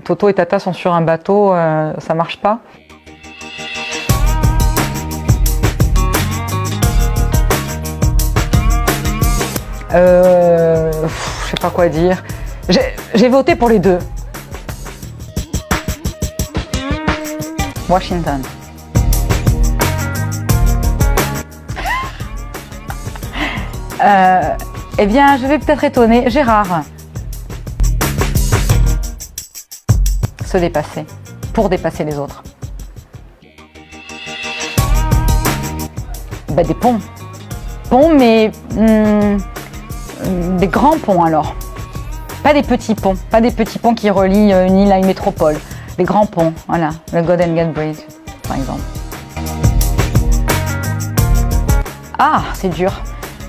Toto et Tata sont sur un bateau, ça marche pas. Je sais pas quoi dire. J'ai voté pour les deux. Washington. Eh bien, je vais peut-être étonner. Gérard. Se dépasser. Pour dépasser les autres. Bah, des ponts. Ponts, mais des grands ponts alors. Pas des petits ponts. Pas des petits ponts qui relient une île à une métropole. Des grands ponts. Voilà. Le Golden Gate Bridge, par exemple. Ah, c'est dur.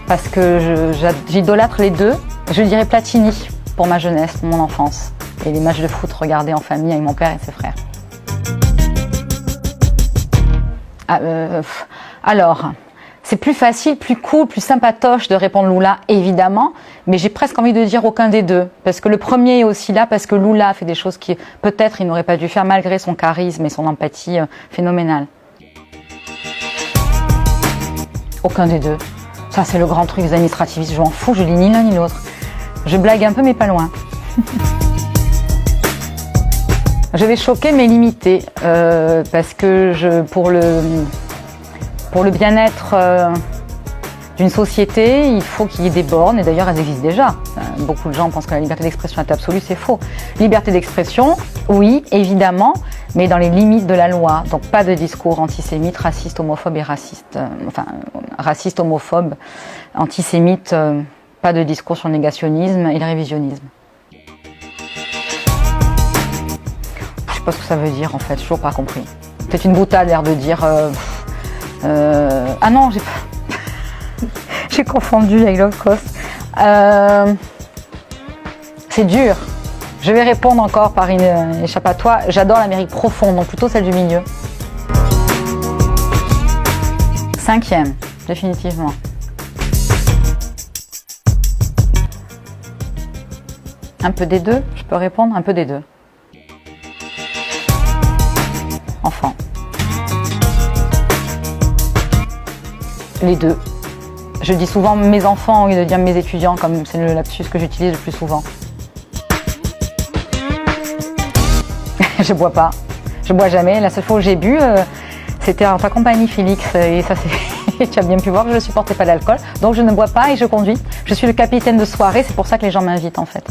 Parce que j'idolâtre les deux. Je dirais Platini pour ma jeunesse, pour mon enfance. Et les matchs de foot regardés en famille avec mon père et ses frères. Alors, c'est plus facile, plus cool, plus sympatoche de répondre Lula, évidemment. Mais j'ai presque envie de dire aucun des deux. Parce que le premier est aussi là, parce que Lula fait des choses qui, peut-être, il n'aurait pas dû faire malgré son charisme et son empathie phénoménale. Aucun des deux. Ça, c'est le grand truc des administrativistes. Je m'en fous, je lis ni l'un ni l'autre. Je blague un peu, mais pas loin. Je vais choquer, mais limiter. Parce que pour le bien-être d'une société, il faut qu'il y ait des bornes. Et d'ailleurs, elles existent déjà. Beaucoup de gens pensent que la liberté d'expression est absolue. C'est faux. Liberté d'expression, oui, évidemment, mais dans les limites de la loi. Donc, pas de discours antisémites, racistes, homophobes et racistes. Racistes, homophobes, antisémites. Pas de discours sur le négationnisme et le révisionnisme. Je sais pas ce que ça veut dire en fait, j'ai toujours pas compris. C'est une boutade l'air de dire. Ah non, j'ai pas. J'ai confondu avec l'Holocauste. C'est dur. Je vais répondre encore par une échappatoire. J'adore l'Amérique profonde, donc plutôt celle du milieu. 5e, définitivement. Un peu des deux, je peux répondre, un peu des deux. Enfant. Les deux. Je dis souvent mes enfants au lieu de dire mes étudiants, comme c'est le lapsus que j'utilise le plus souvent. Je bois pas. Je bois jamais. La seule fois où j'ai bu, c'était en ta compagnie, Félix. Et ça, c'est... tu as bien pu voir que je ne supportais pas l'alcool. Donc je ne bois pas et je conduis. Je suis le capitaine de soirée. C'est pour ça que les gens m'invitent, en fait.